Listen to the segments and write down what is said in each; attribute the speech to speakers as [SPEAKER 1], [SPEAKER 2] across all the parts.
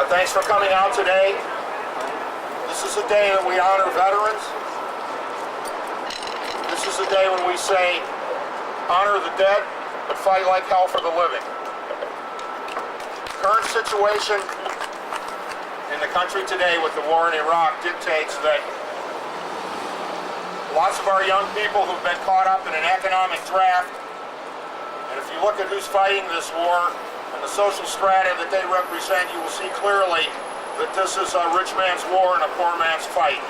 [SPEAKER 1] Thanks for coming out today. This is a day that we honor veterans. This is a day when we say, honor the dead, but fight like hell for the living. Current situation in the country today with the war in Iraq dictates that lots of our young people who've been caught up in an economic draft, and if you look at who's fighting this war and the social strata that they represent, you will see clearly that this is a rich man's war and a poor man's fight.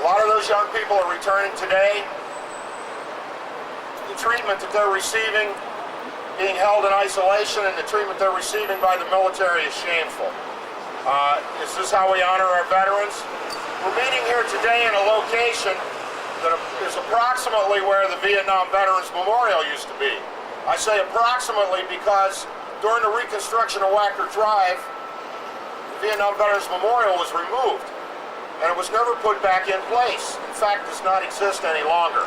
[SPEAKER 1] A lot of those young people are returning today. The treatment that they're receiving, being held in isolation, and the treatment they're receiving by the military is shameful. Is this how we honor our veterans? We're meeting here today in a location that is approximately where the Vietnam Veterans Memorial used to be. I say approximately because during the reconstruction of Wacker Drive, the Vietnam Veterans Memorial was removed, and it was never put back in place. In fact, does not exist any longer.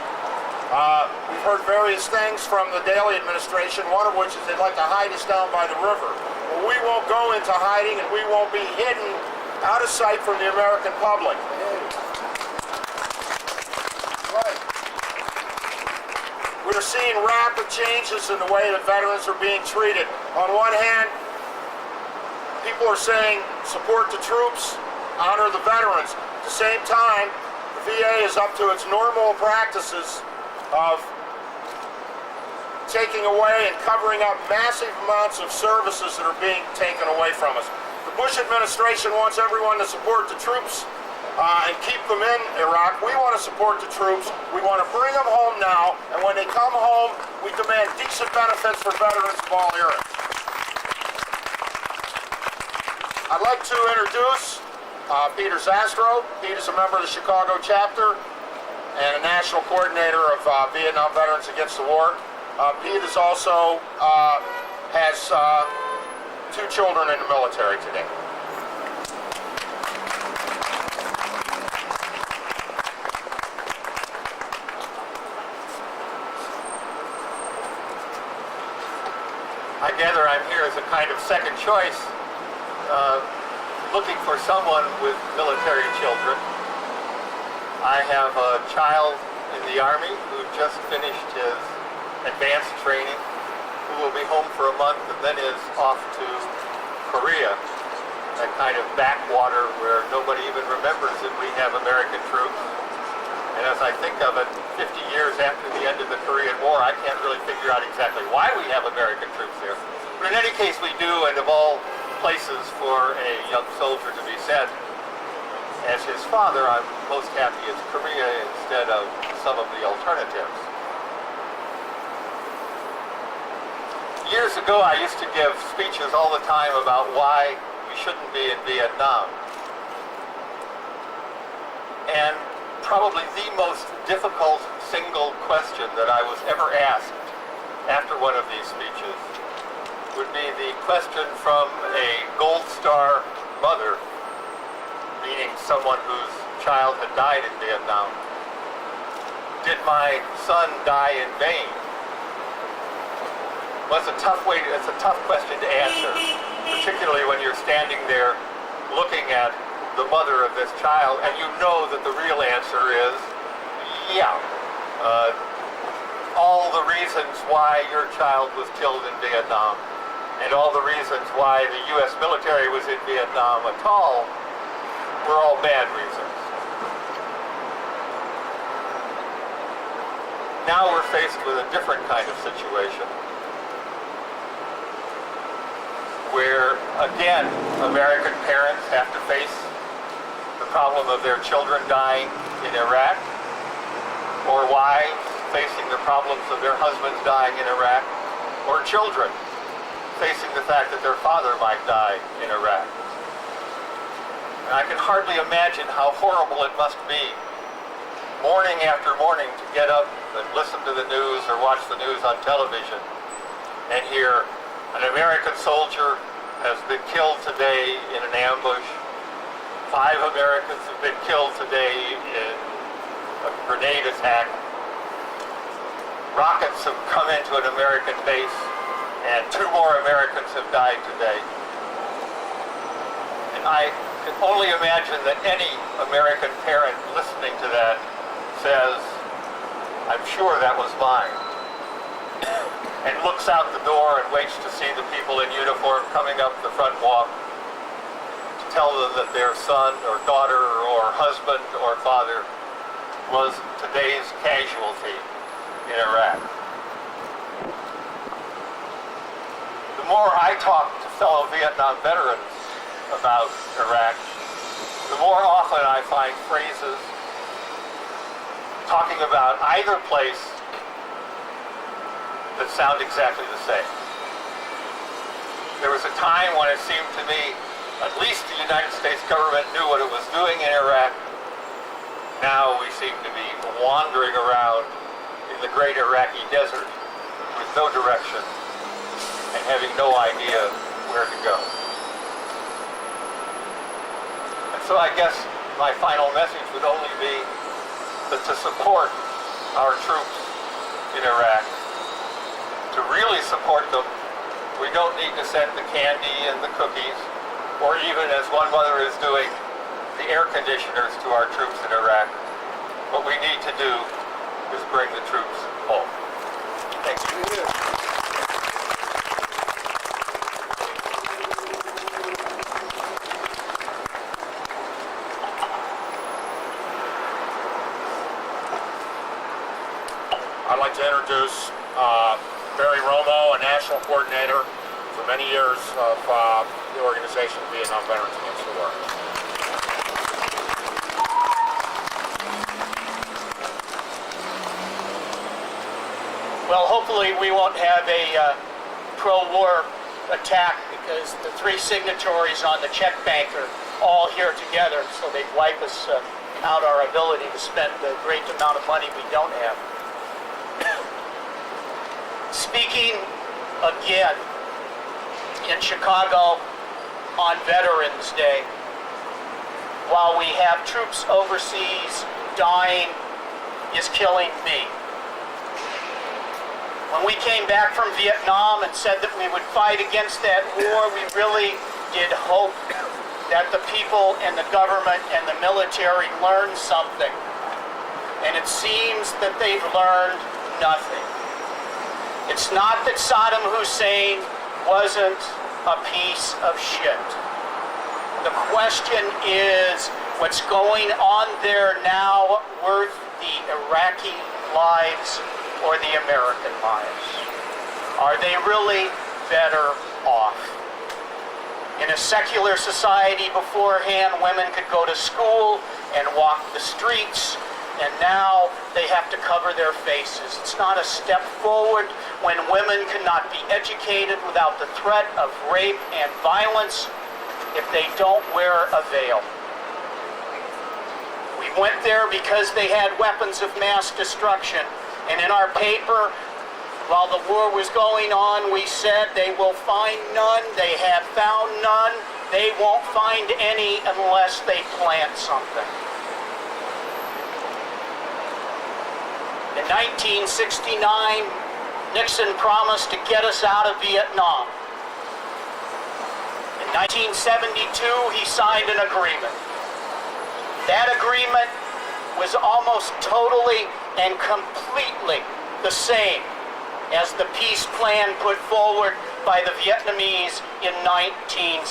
[SPEAKER 1] We've heard various things from the Daley administration, one of which is they'd like to hide us down by the river. Well, we won't go into hiding, and we won't be hidden out of sight from the American public. We're seeing rapid changes in the way that veterans are being treated. On one hand, people are saying support the troops, honor the veterans. At the same time, the VA is up to its normal practices of taking away and covering up massive amounts of services that are being taken away from us. The Bush administration wants everyone to support the troops and keep them in Iraq. We want to support the troops. We want to bring them home now, and when they come home, we demand decent benefits for veterans of all eras. I'd like to introduce Peter Zastrow. Pete is a member of the Chicago chapter and a national coordinator of Vietnam Veterans Against the War. Pete is also has 2 children in the military today.
[SPEAKER 2] I gather I'm here as a kind of second choice, looking for someone with military children. I have a child in the Army who just finished his advanced training, who will be home for a month and then is off to Korea, that kind of backwater where nobody even remembers that we have American troops. And as I think of it, 50 years after the end of the Korean War, I can't really figure out exactly why we have American troops there. But in any case, we do, and of all places for a young soldier to be sent, as his father, I'm most happy it's Korea instead of some of the alternatives. Years ago, I used to give speeches all the time about why we shouldn't be in Vietnam. And probably the most difficult single question that I was ever asked after one of these speeches would be the question from a Gold Star mother, meaning someone whose child had died in Vietnam. Did my son die in vain? Well, it's a tough question to answer, particularly when you're standing there looking at the mother of this child, and you know that the real answer is, yeah. All the reasons why your child was killed in Vietnam, and all the reasons why the U.S. military was in Vietnam at all, were all bad reasons. Now we're faced with a different kind of situation, where, again, American parents have to face the problem of their children dying in Iraq, or wives facing the problems of their husbands dying in Iraq, or children facing the fact that their father might die in Iraq. And I can hardly imagine how horrible it must be, morning after morning, to get up and listen to the news or watch the news on television and hear an American soldier has been killed today in an ambush. 5 Americans have been killed today in a grenade attack. Rockets have come into an American base, and 2 more Americans have died today. I can only imagine that any American parent listening to that says, I'm sure that was mine, and looks out the door and waits to see the people in uniform coming up the front walk to tell them that their son or daughter or husband or father was today's casualty in Iraq. The more I talk to fellow Vietnam veterans about Iraq, the more often I find phrases talking about either place that sound exactly the same. There was a time when it seemed to me at least the United States government knew what it was doing in Iraq. Now we seem to be wandering around in the great Iraqi desert with no direction and having no idea where to go. And so I guess my final message would only be that to support our troops in Iraq, to really support them, we don't need to send the candy and the cookies, or even, as one mother is doing, the air conditioners to our troops in Iraq. What we need to do is bring the troops home. Thank you.
[SPEAKER 1] I'd like to introduce Barry Romo, a national coordinator for many years of the organization Vietnam Veterans Against the War.
[SPEAKER 3] Well, hopefully we won't have a pro-war attack because the three signatories on the check bank are all here together, so they'd wipe us out our ability to spend the great amount of money we don't have. Speaking again in Chicago on Veterans Day, while we have troops overseas dying, is killing me. When we came back from Vietnam and said that we would fight against that war, we really did hope that the people and the government and the military learned something. And it seems that they've learned nothing. It's not that Saddam Hussein wasn't a piece of shit. The question is, what's going on there now worth the Iraqi lives or the American lives? Are they really better off? In a secular society beforehand, women could go to school and walk the streets, and now they have to cover their faces. It's not a step forward when women cannot be educated without the threat of rape and violence if they don't wear a veil. We went there because they had weapons of mass destruction, and in our paper, while the war was going on, we said they will find none, they have found none, they won't find any unless they plant something. In 1969, Nixon promised to get us out of Vietnam. In 1972, he signed an agreement. That agreement was almost totally and completely the same as the peace plan put forward by the Vietnamese in 1969.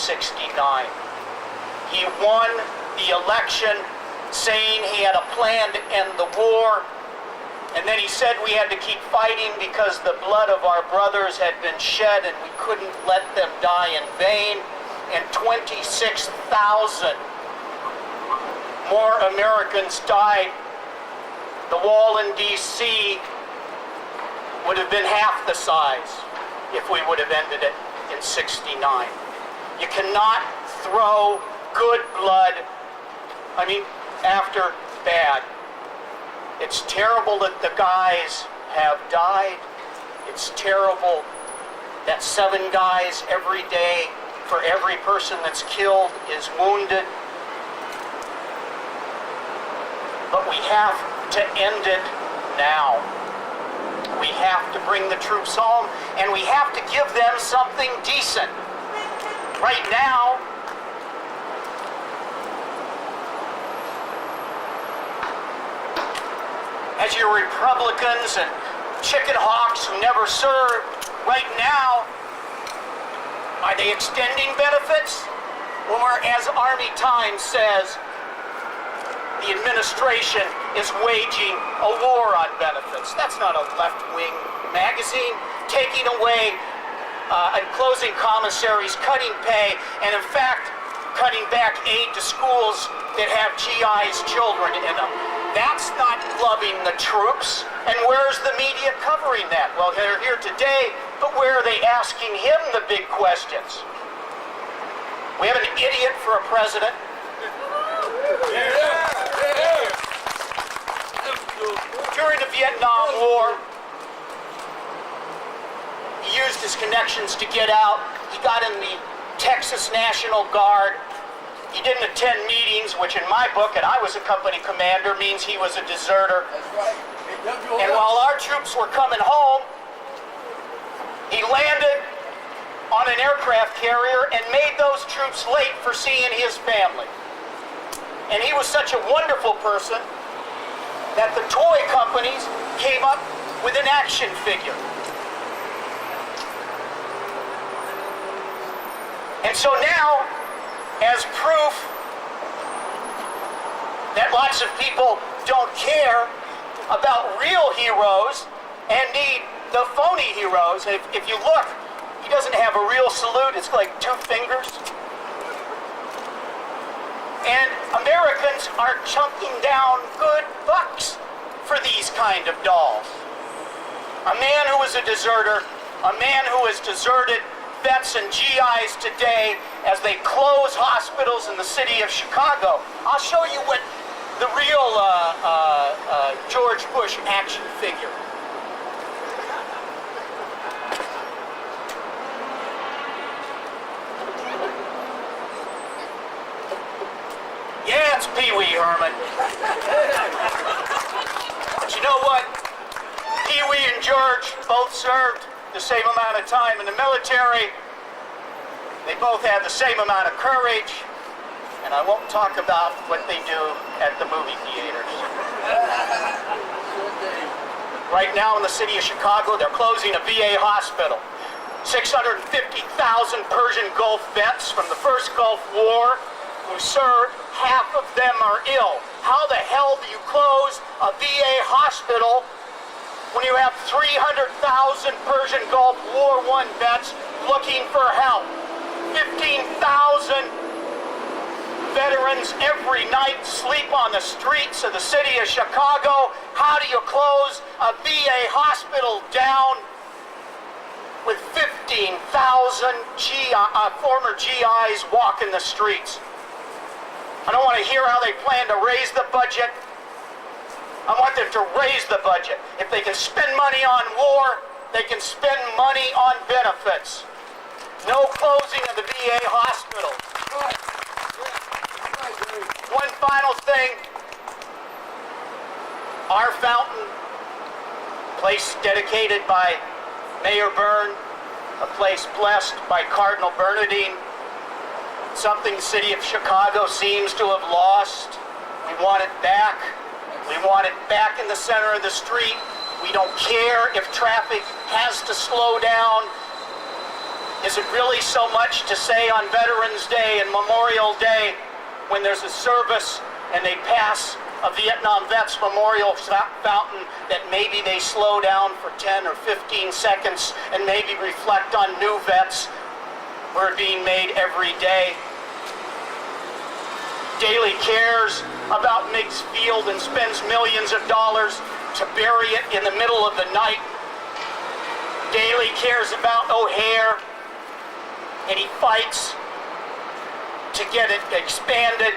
[SPEAKER 3] He won the election saying he had a plan to end the war, and then he said we had to keep fighting because the blood of our brothers had been shed and we couldn't let them die in vain. And 26,000 more Americans died. The wall in D.C. would have been half the size if we would have ended it in '69. You cannot throw good blood, after bad. It's terrible that the guys have died. It's terrible that 7 guys every day for every person that's killed is wounded. But we have to end it now. We have to bring the troops home, and we have to give them something decent. Right now, as your Republicans and chicken hawks who never served, right now, are they extending benefits? Or as Army Times says, the administration is waging a war on benefits. That's not a left-wing magazine. Taking away and closing commissaries, cutting pay, and in fact, cutting back aid to schools that have GI's children in them. That's not loving the troops. And where's the media covering that? Well, they're here today, but where are they asking him the big questions? We have an idiot for a president. During the Vietnam War, he used his connections to get out. He got in the Texas National Guard. He didn't attend meetings, which in my book, and I was a company commander, means he was a deserter. And while our troops were coming home, he landed on an aircraft carrier and made those troops late for seeing his family. And he was such a wonderful person that the toy companies came up with an action figure. And so now, as proof that lots of people don't care about real heroes and need the phony heroes, if you look, he doesn't have a real salute, it's like 2 fingers. And Americans are chunking down good bucks for these kind of dolls. A man who is a deserter, a man who has deserted vets and GIs today as they close hospitals in the city of Chicago. I'll show you what the real George Bush action figure. Yeah, it's Pee Wee Herman. But you know what? Pee Wee and George both served the same amount of time in the military. They both had the same amount of courage. And I won't talk about what they do at the movie theaters. Right now in the city of Chicago, they're closing a VA hospital. 650,000 Persian Gulf vets from the first Gulf War who served, half of them are ill. How the hell do you close a VA hospital when you have 300,000 Persian Gulf War I vets looking for help? 15,000 veterans every night sleep on the streets of the city of Chicago. How do you close a VA hospital down with 15,000 former GIs walking the streets? I don't want to hear how they plan to raise the budget. I want them to raise the budget. If they can spend money on war, they can spend money on benefits. No closing of the VA hospital. One final thing. Our fountain, place dedicated by Mayor Byrne, a place blessed by Cardinal Bernardine, something the city of Chicago seems to have lost. We want it back. We want it back in the center of the street. We don't care if traffic has to slow down. Is it really so much to say on Veterans Day and Memorial Day when there's a service and they pass a Vietnam Vets Memorial Fountain that maybe they slow down for 10 or 15 seconds and maybe reflect on new vets who are being made every day? Daley cares about Meigs Field and spends millions of dollars to bury it in the middle of the night. Daley cares about O'Hare, and he fights to get it expanded.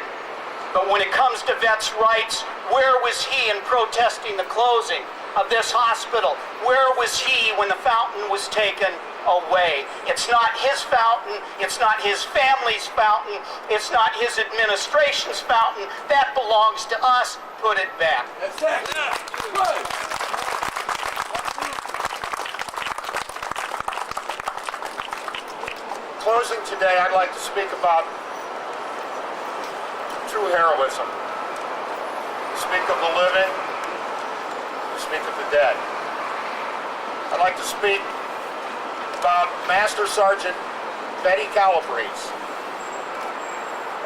[SPEAKER 3] But when it comes to vets' rights, where was he in protesting the closing of this hospital? Where was he when the fountain was taken away? It's not his fountain. It's not his family's fountain. It's not his administration's fountain. That belongs to us. Put it back.
[SPEAKER 4] That's it. Right.
[SPEAKER 1] Closing today, I'd like to speak about true heroism. Speak of the living, to speak of the dead. I'd like to speak about Master Sergeant Betty Calabrese,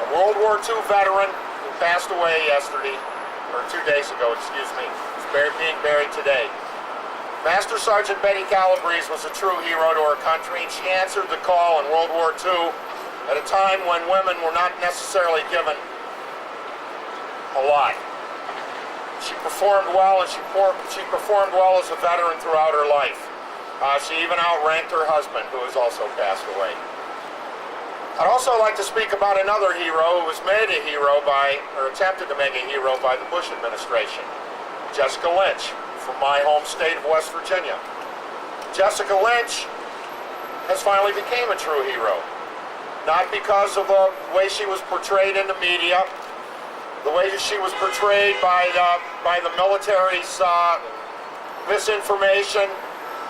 [SPEAKER 1] a World War II veteran who passed away yesterday, or 2 days ago, excuse me. He's being buried today. Master Sergeant Betty Calabrese was a true hero to our country, and she answered the call in World War II at a time when women were not necessarily given a lot. She performed well, and she performed well as a veteran throughout her life. She even outranked her husband, who has also passed away. I'd also like to speak about another hero who was made a hero by, or attempted to make a hero by the Bush administration, Jessica Lynch, from my home state of West Virginia. Jessica Lynch has finally became a true hero, not because of the way she was portrayed in the media, the way she was portrayed by the military's misinformation,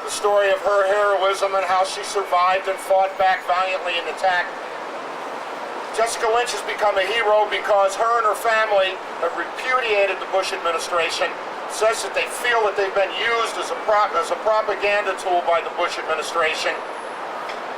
[SPEAKER 1] the story of her heroism and how she survived and fought back valiantly in attack. Jessica Lynch has become a hero because her and her family have repudiated the Bush administration, says that they feel that they've been used as a propaganda tool by the Bush administration,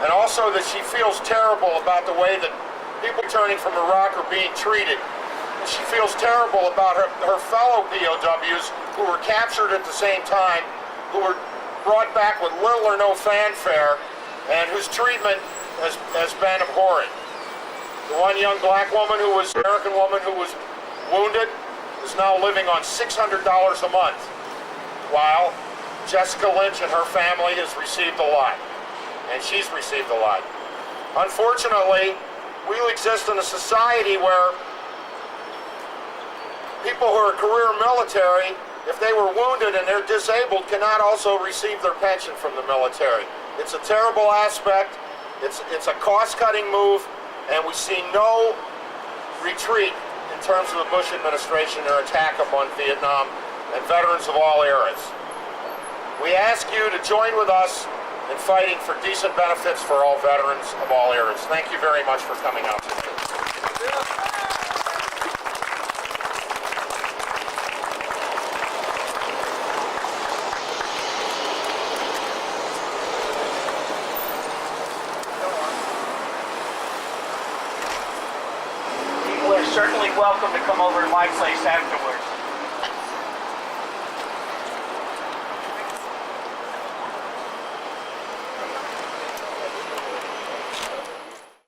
[SPEAKER 1] and also that she feels terrible about the way that people returning from Iraq are being treated. And she feels terrible about her fellow POWs who were captured at the same time, who were brought back with little or no fanfare, and whose treatment has been abhorrent. The one young black woman American woman who was wounded is now living on $600 a month, while Jessica Lynch and her family has received a lot, and she's received a lot. Unfortunately, we exist in a society where people who are career military, if they were wounded and they're disabled, cannot also receive their pension from the military. It's a terrible aspect. It's a cost-cutting move, and we see no retreat in terms of the Bush administration and their attack upon Vietnam and veterans of all eras. We ask you to join with us in fighting for decent benefits for all veterans of all eras. Thank you very much for coming out today.
[SPEAKER 3] People are certainly welcome to come over to my place afterwards.